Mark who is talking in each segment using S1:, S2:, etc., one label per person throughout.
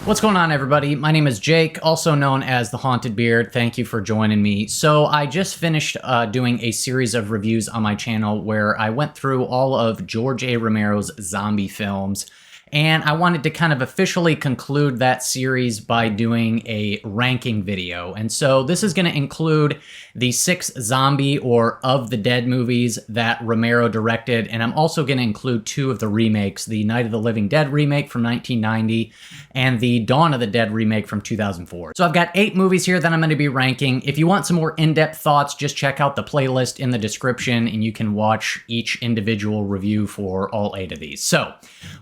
S1: What's going on, everybody? My name is Jake, also known as The Haunted Beard. Thank you for joining me. So I just finished doing a series of reviews on my channel where I went through all of George A. Romero's zombie films, and I wanted to kind of officially conclude that series by doing a ranking video. And so this is going to include the 6 zombie or Of the Dead movies that Romero directed, and I'm also going to include 2 of the remakes, the Night of the Living Dead remake from 1990 and the Dawn of the Dead remake from 2004. So I've got 8 movies here that I'm going to be ranking. If you want some more in-depth thoughts, just check out the playlist in the description and you can watch each individual review for all 8 of these. So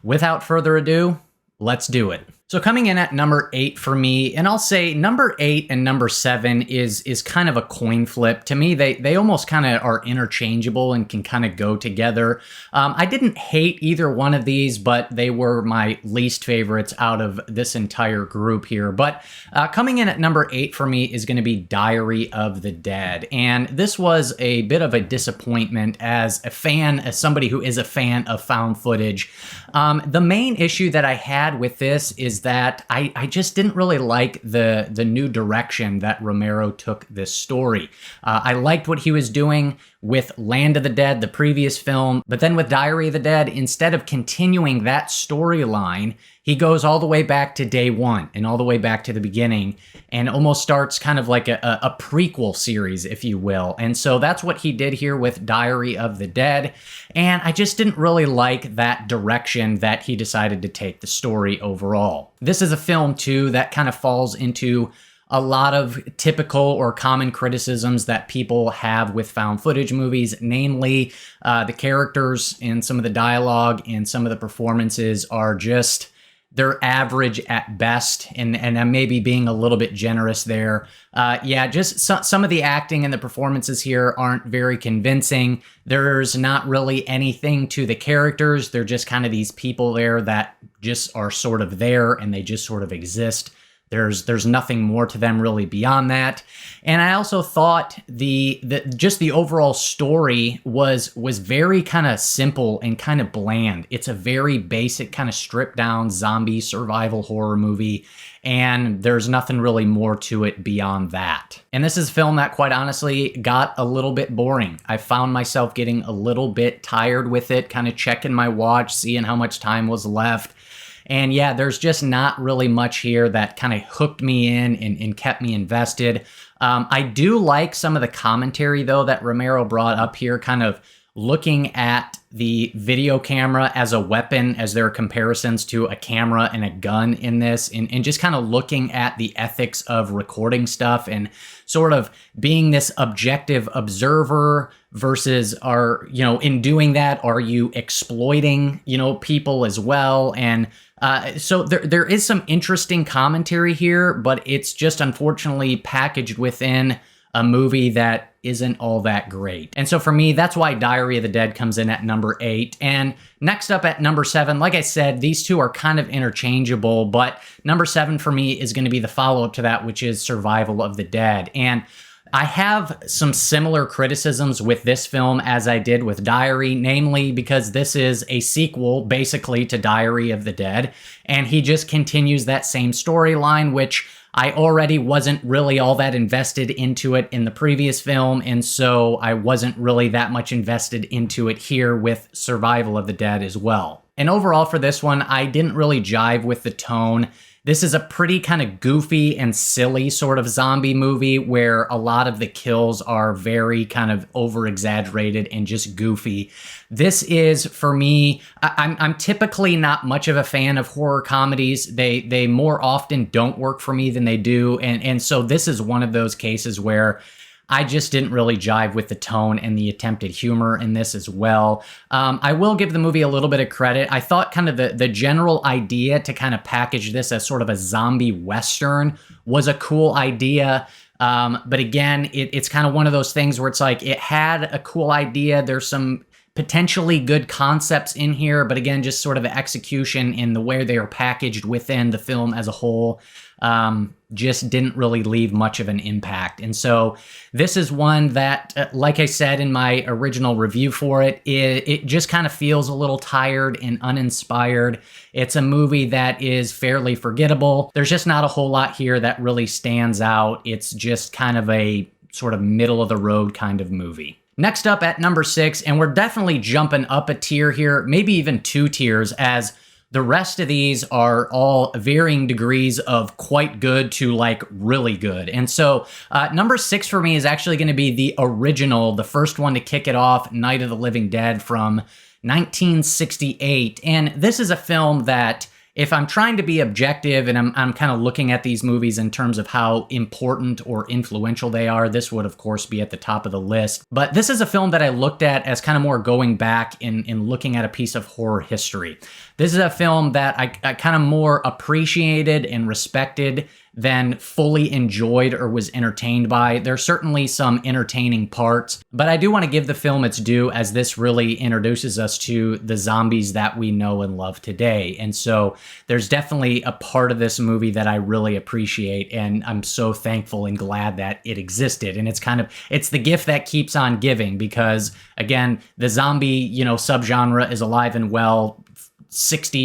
S1: without further ado, let's do it. So coming in at number 8 for me, and I'll say number 8 and number 7 is kind of a coin flip. To me, they almost kind of are interchangeable and can kind of go together. I didn't hate either one of these, but they were my least favorites out of this entire group here. But coming in at number 8 for me is going to be Diary of the Dead. And this was a bit of a disappointment as a fan, as somebody who is a fan of found footage. The main issue that I had with this is that I just didn't really like the new direction that Romero took this story. I liked what he was doing with Land of the Dead, the previous film, but then with Diary of the Dead, instead of continuing that storyline, he goes all the way back to day one and all the way back to the beginning and almost starts kind of like a prequel series, if you will. And so that's what he did here with Diary of the Dead. And I just didn't really like that direction that he decided to take the story overall. This is a film, too, that kind of falls into a lot of typical or common criticisms that people have with found footage movies, namely the characters and some of the dialogue and some of the performances are just, they're average at best, and I'm maybe being a little bit generous there. Yeah, just some of the acting and the performances here aren't very convincing. There's not really anything to the characters. They're just kind of these people there that just are sort of there and they just sort of exist. There's nothing more to them really beyond that. And I also thought just the overall story was very kind of simple and kind of bland. It's a very basic kind of stripped down zombie survival horror movie, and there's nothing really more to it beyond that. And this is a film that quite honestly got a little bit boring. I found myself getting a little bit tired with it, kind of checking my watch, seeing how much time was left. And yeah, there's just not really much here that kind of hooked me in and kept me invested. I do like some of the commentary, though, that Romero brought up here, kind of looking at the video camera as a weapon, as there are comparisons to a camera and a gun in this, and just kind of looking at the ethics of recording stuff and sort of being this objective observer versus in doing that, are you exploiting, people as well? And so there is some interesting commentary here, but it's just unfortunately packaged within a movie that isn't all that great. And so for me, that's why Diary of the Dead comes in at number 8. And next up at number 7, like I said, these two are kind of interchangeable, but number 7 for me is going to be the follow-up to that, which is Survival of the Dead. And I have some similar criticisms with this film as I did with Diary, namely because this is a sequel basically to Diary of the Dead, and he just continues that same storyline, which I already wasn't really all that invested into it in the previous film, and so I wasn't really that much invested into it here with Survival of the Dead as well. And overall for this one, I didn't really jive with the tone. This is a pretty kind of goofy and silly sort of zombie movie where a lot of the kills are very kind of over-exaggerated and just goofy. This is, for me, I'm typically not much of a fan of horror comedies. They more often don't work for me than they do, and so this is one of those cases where I just didn't really jive with the tone and the attempted humor in this as well. I will give the movie a little bit of credit. I thought kind of the general idea to kind of package this as sort of a zombie Western was a cool idea. But again, it's kind of one of those things where it's like it had a cool idea. There's some potentially good concepts in here, but again, just sort of the execution and the way they are packaged within the film as a whole just didn't really leave much of an impact. And so this is one that, like I said in my original review for it, it just kind of feels a little tired and uninspired. It's a movie that is fairly forgettable. There's just not a whole lot here that really stands out. It's just kind of a sort of middle of the road kind of movie. Next up at number 6, and we're definitely jumping up a tier here, maybe even 2 tiers, as the rest of these are all varying degrees of quite good to like really good. And so number 6 for me is actually going to be the original, the first one to kick it off, Night of the Living Dead from 1968. And this is a film that, if I'm trying to be objective and I'm kind of looking at these movies in terms of how important or influential they are, this would of course be at the top of the list. But this is a film that I looked at as kind of more going back in looking at a piece of horror history. This is a film that I kind of more appreciated and respected than fully enjoyed or was entertained by. There's certainly some entertaining parts, but I do want to give the film its due, as this really introduces us to the zombies that we know and love today. And so there's definitely a part of this movie that I really appreciate, and I'm so thankful and glad that it existed. And it's the gift that keeps on giving, because again, the zombie, subgenre is alive and well,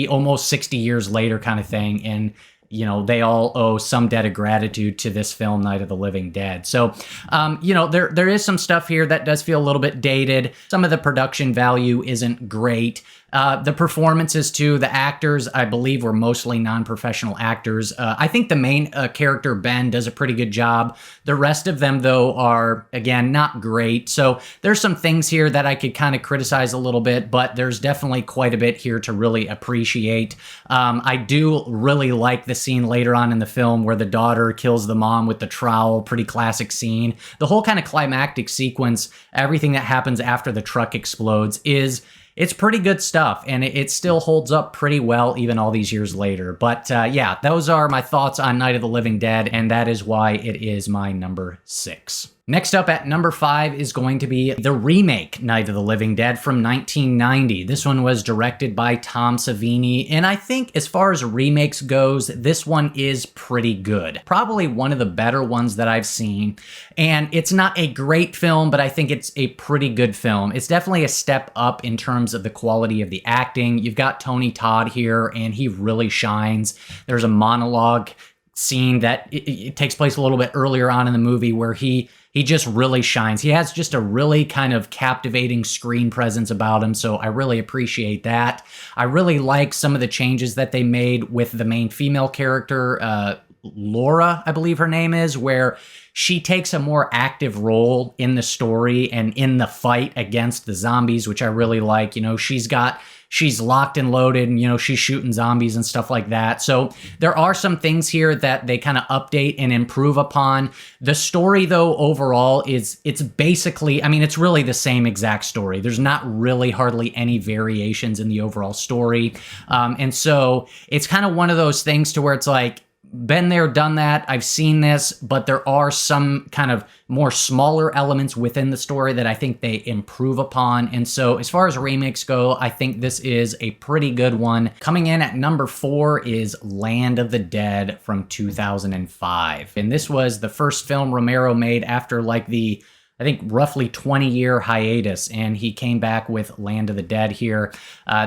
S1: almost 60 years later kind of thing. And they all owe some debt of gratitude to this film, Night of the Living Dead. So, there is some stuff here that does feel a little bit dated. Some of the production value isn't great. The performances too, the actors, I believe, were mostly non-professional actors. I think the main character, Ben, does a pretty good job. The rest of them, though, are, again, not great. So there's some things here that I could kind of criticize a little bit, but there's definitely quite a bit here to really appreciate. I do really like the scene later on in the film where the daughter kills the mom with the trowel. Pretty classic scene. The whole kind of climactic sequence, everything that happens after the truck explodes, it's pretty good stuff, and it still holds up pretty well even all these years later. But yeah, those are my thoughts on Night of the Living Dead, and that is why it is my number 6. Next up at number 5 is going to be the remake Night of the Living Dead from 1990. This one was directed by Tom Savini, and I think as far as remakes goes, this one is pretty good. Probably one of the better ones that I've seen, and it's not a great film, but I think it's a pretty good film. It's definitely a step up in terms of the quality of the acting. You've got Tony Todd here, and he really shines. There's a monologue scene that it takes place a little bit earlier on in the movie where he just really shines. He has just a really kind of captivating screen presence about him, so I really appreciate that. I really like some of the changes that they made with the main female character, Laura, I believe her name is, where she takes a more active role in the story and in the fight against the zombies, which I really like. She's locked and loaded, and she's shooting zombies and stuff like that. So there are some things here that they kind of update and improve upon. The story, though, overall it's basically, it's really the same exact story. There's not really hardly any variations in the overall story. And so it's kind of one of those things to where it's like, been there, done that, I've seen this, but there are some kind of more smaller elements within the story that I think they improve upon. And so as far as remakes go, I think this is a pretty good one. Coming in at number 4 is Land of the Dead from 2005. And this was the first film Romero made after I think roughly 20-year hiatus, and he came back with Land of the Dead here.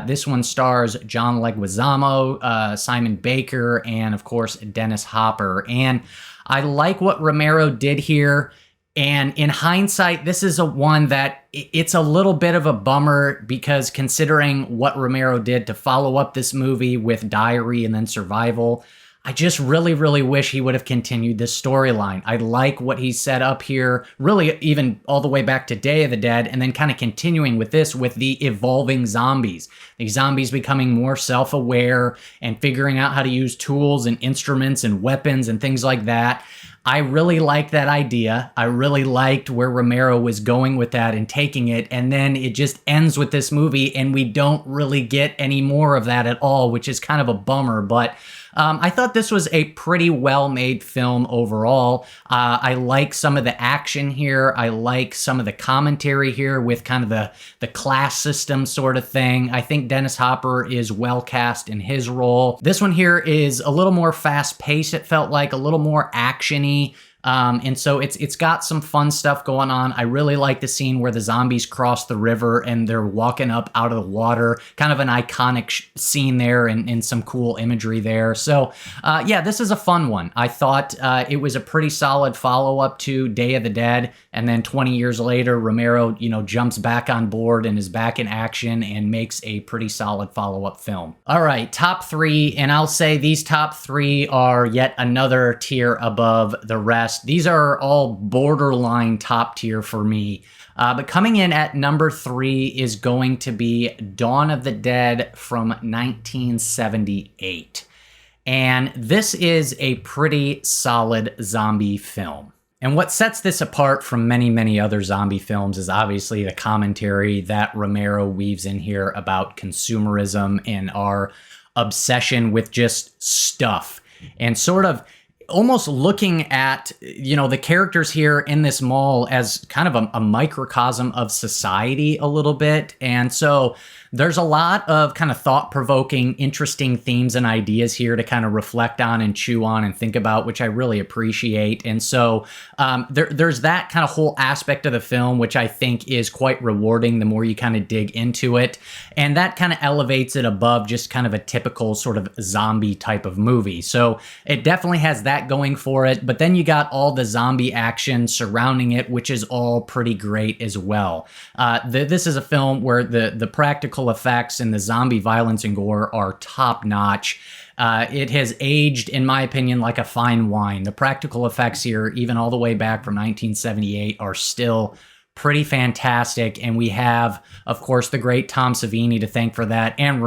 S1: This one stars John Leguizamo, Simon Baker, and of course Dennis Hopper. And I like what Romero did here. And in hindsight, this is one that it's a little bit of a bummer, because considering what Romero did to follow up this movie with Diary and then Survival, I just really, really wish he would have continued this storyline. I like what he set up here, really even all the way back to Day of the Dead, and then kind of continuing with this with the evolving zombies. These zombies becoming more self-aware and figuring out how to use tools and instruments and weapons and things like that. I really liked that idea. I really liked where Romero was going with that and taking it. And then it just ends with this movie and we don't really get any more of that at all, which is kind of a bummer. But I thought this was a pretty well-made film overall. I like some of the action here. I like some of the commentary here with kind of the class system sort of thing. I think Dennis Hopper is well cast in his role. This one here is a little more fast-paced, it felt like, a little more action-y. And so it's got some fun stuff going on. I really like the scene where the zombies cross the river and they're walking up out of the water. Kind of an iconic scene there and some cool imagery there. So yeah, this is a fun one. I thought it was a pretty solid follow-up to Day of the Dead. And then 20 years later, Romero, jumps back on board and is back in action and makes a pretty solid follow-up film. All right, top three. And I'll say these top three are yet another tier above the rest. These are all borderline top tier for me. But coming in at number 3 is going to be Dawn of the Dead from 1978. And this is a pretty solid zombie film. And what sets this apart from many, many other zombie films is obviously the commentary that Romero weaves in here about consumerism and our obsession with just stuff. And sort of almost looking at, the characters here in this mall as kind of a microcosm of society a little bit. And so there's a lot of kind of thought-provoking, interesting themes and ideas here to kind of reflect on and chew on and think about, which I really appreciate. And so there's that kind of whole aspect of the film, which I think is quite rewarding the more you kind of dig into it. And that kind of elevates it above just kind of a typical sort of zombie type of movie. So it definitely has that going for it. But then you got all the zombie action surrounding it, which is all pretty great as well. This is a film where the practical effects and the zombie violence and gore are top notch. It has aged, in my opinion, like a fine wine. The practical effects here, even all the way back from 1978, are still pretty fantastic. And we have, of course, the great Tom Savini to thank for that, and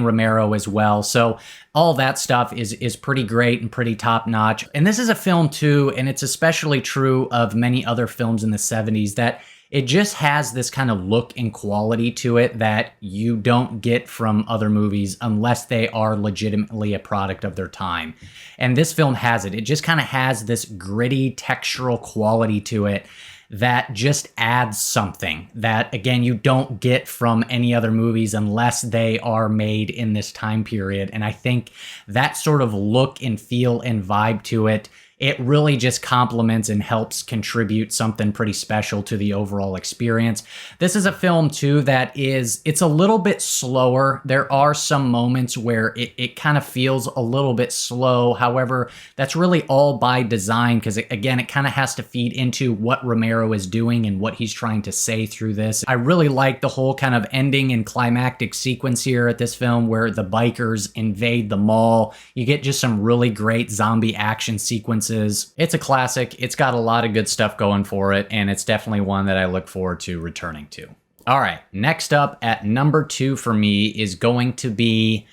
S1: Romero as well. So all that stuff is pretty great and pretty top notch. And this is a film too, and it's especially true of many other films in the 70s, that it just has this kind of look and quality to it that you don't get from other movies unless they are legitimately a product of their time. And this film has it. It just kind of has this gritty textural quality to it that just adds something that, again, you don't get from any other movies unless they are made in this time period. And I think that sort of look and feel and vibe to it, it really just complements and helps contribute something pretty special to the overall experience. This is a film, too, it's a little bit slower. There are some moments where it kind of feels a little bit slow. However, that's really all by design because, again, it kind of has to feed into what Romero is doing and what he's trying to say through this. I really like the whole kind of ending and climactic sequence here at this film where the bikers invade the mall. You get just some really great zombie action sequences. It's a classic. It's got a lot of good stuff going for it, and it's definitely one that I look forward to returning to. All right, next up at number 2 for me is going to be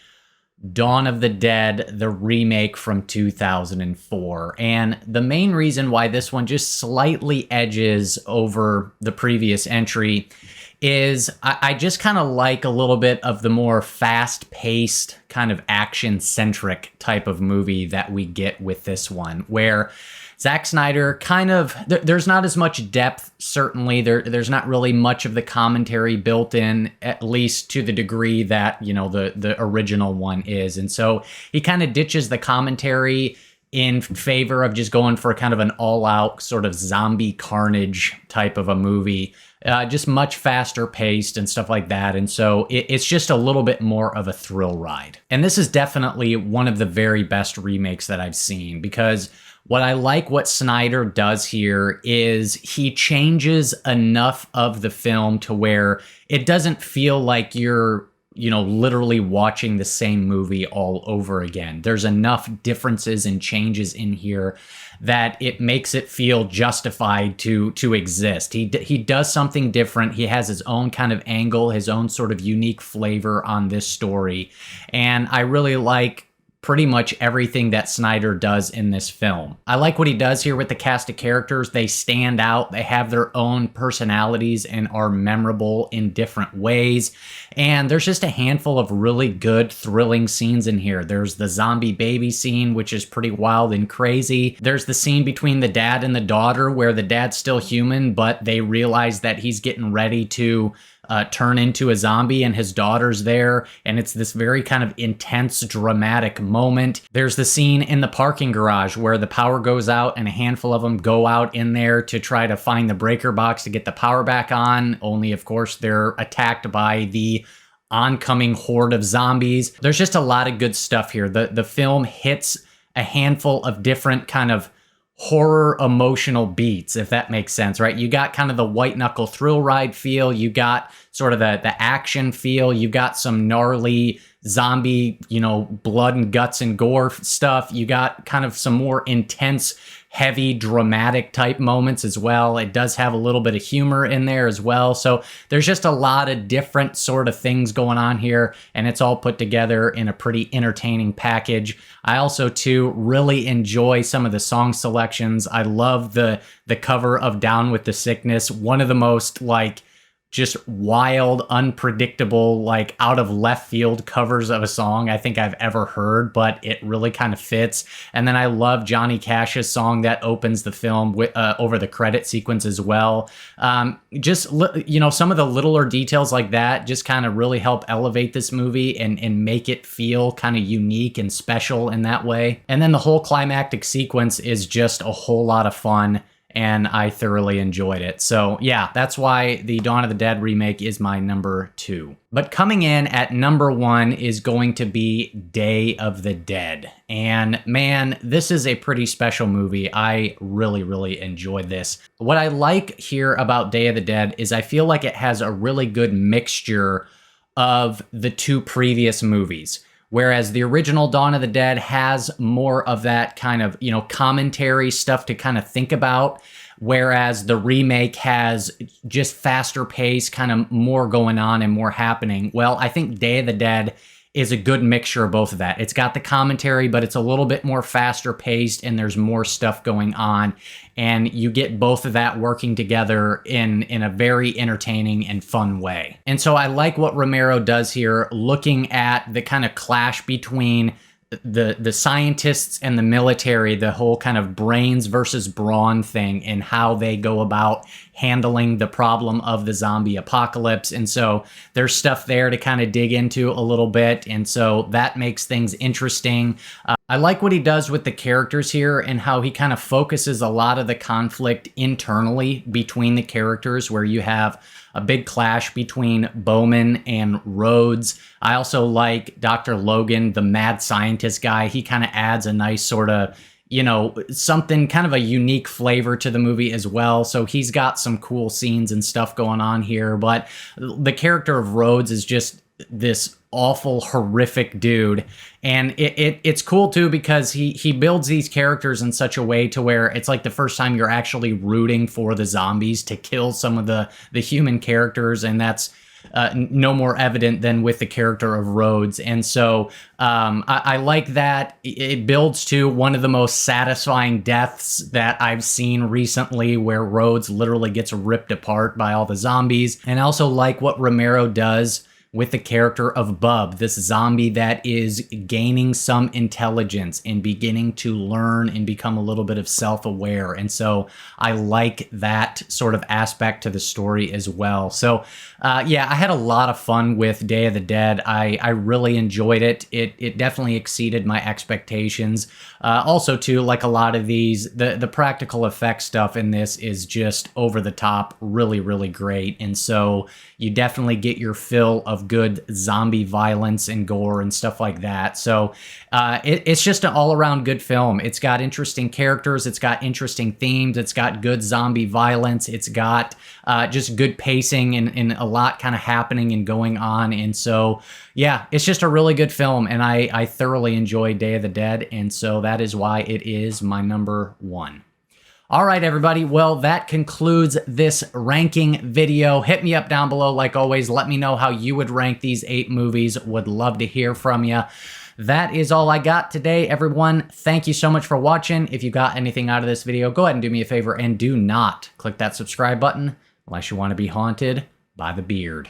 S1: Dawn of the Dead, the remake from 2004. And the main reason why this one just slightly edges over the previous entry is I just kind of like a little bit of the more fast-paced, kind of action-centric type of movie that we get with this one, where Zack Snyder kind of, there's not as much depth, certainly. There's not really much of the commentary built in, at least to the degree that, the original one is. And so he kind of ditches the commentary in favor of just going for kind of an all-out sort of zombie carnage type of a movie. Just much faster paced and stuff like that. And so it's just a little bit more of a thrill ride. And this is definitely one of the very best remakes that I've seen, because what Snyder does here is he changes enough of the film to where it doesn't feel like you're literally watching the same movie all over again. There's enough differences and changes in here that it makes it feel justified to exist. He does something different. He has his own kind of angle, his own sort of unique flavor on this story. And I really like pretty much everything that Snyder does in this film. I like what he does here with the cast of characters. They stand out, they have their own personalities and are memorable in different ways. And there's just a handful of really good, thrilling scenes in here. There's the zombie baby scene, which is pretty wild and crazy. There's the scene between the dad and the daughter where the dad's still human, but they realize that he's getting ready to turn into a zombie and his daughter's there, and it's this very kind of intense, dramatic moment. There's the scene in the parking garage where the power goes out and a handful of them go out in there to try to find the breaker box to get the power back on, only of course they're attacked by the oncoming horde of zombies. There's just a lot of good stuff here. The film hits a handful of different kind of horror emotional beats, if that makes sense, right? You got kind of the white knuckle thrill ride feel, you got sort of the action feel, you got some gnarly zombie, blood and guts and gore stuff, you got kind of some more intense, heavy, dramatic type moments as well. It does have a little bit of humor in there as well. So there's just a lot of different sort of things going on here, and it's all put together in a pretty entertaining package. I also, too, really enjoy some of the song selections. I love the cover of Down with the Sickness, one of the most, just wild, unpredictable, out of left field covers of a song I think I've ever heard, but it really kind of fits. And then I love Johnny Cash's song that opens the film with, over the credit sequence as well. Some of the littler details like that just kind of really help elevate this movie and make it feel kind of unique and special in that way. And then the whole climactic sequence is just a whole lot of fun, and I thoroughly enjoyed it. So yeah, that's why the Dawn of the Dead remake is my number 2. But coming in at number 1 is going to be Day of the Dead. And man, this is a pretty special movie. I really, really enjoyed this. What I like here about Day of the Dead is I feel like it has a really good mixture of the two previous movies. Whereas the original Dawn of the Dead has more of that kind of, commentary stuff to kind of think about. Whereas the remake has just faster pace, kind of more going on and more happening. Well, I think Day of the Dead is a good mixture of both of that. It's got the commentary, but it's a little bit more faster paced and there's more stuff going on. And you get both of that working together in a very entertaining and fun way. And so I like what Romero does here, looking at the kind of clash between the scientists and the military, the whole kind of brains versus brawn thing, and how they go about handling the problem of the zombie apocalypse. And so there's stuff there to kind of dig into a little bit, and so that makes things interesting. I like what he does with the characters here and how he kind of focuses a lot of the conflict internally between the characters, where you have a big clash between Bowman and Rhodes. I also like Dr. Logan, the mad scientist guy. He kind of adds a nice sort of, something kind of a unique flavor to the movie as well. So he's got some cool scenes and stuff going on here. But the character of Rhodes is just this awful, horrific dude. And it's cool too, because he builds these characters in such a way to where it's like the first time you're actually rooting for the zombies to kill some of the human characters, and that's no more evident than with the character of Rhodes. And so I like that. It builds to one of the most satisfying deaths that I've seen recently, where Rhodes literally gets ripped apart by all the zombies. And I also like what Romero does with the character of Bub, this zombie that is gaining some intelligence and beginning to learn and become a little bit of self-aware. And so I like that sort of aspect to the story as well. So yeah, I had a lot of fun with Day of the Dead. I really enjoyed it. It definitely exceeded my expectations. Also too, like a lot of these, the practical effects stuff in this is just over the top, really, really great. And so you definitely get your fill of good zombie violence and gore and stuff like that. So it's just an all-around good film. It's got interesting characters, it's got interesting themes, it's got good zombie violence, it's got just good pacing and a lot kind of happening and going on. And so yeah, it's just a really good film, and I thoroughly enjoyed Day of the Dead, and so that is why it is my number 1. All right, everybody. Well, that concludes this ranking video. Hit me up down below like always. Let me know how you would rank these 8 movies. Would love to hear from you. that is all I got today, everyone. Thank you so much for watching. If you got anything out of this video, go ahead and do me a favor and do not click that subscribe button unless you want to be haunted by the beard.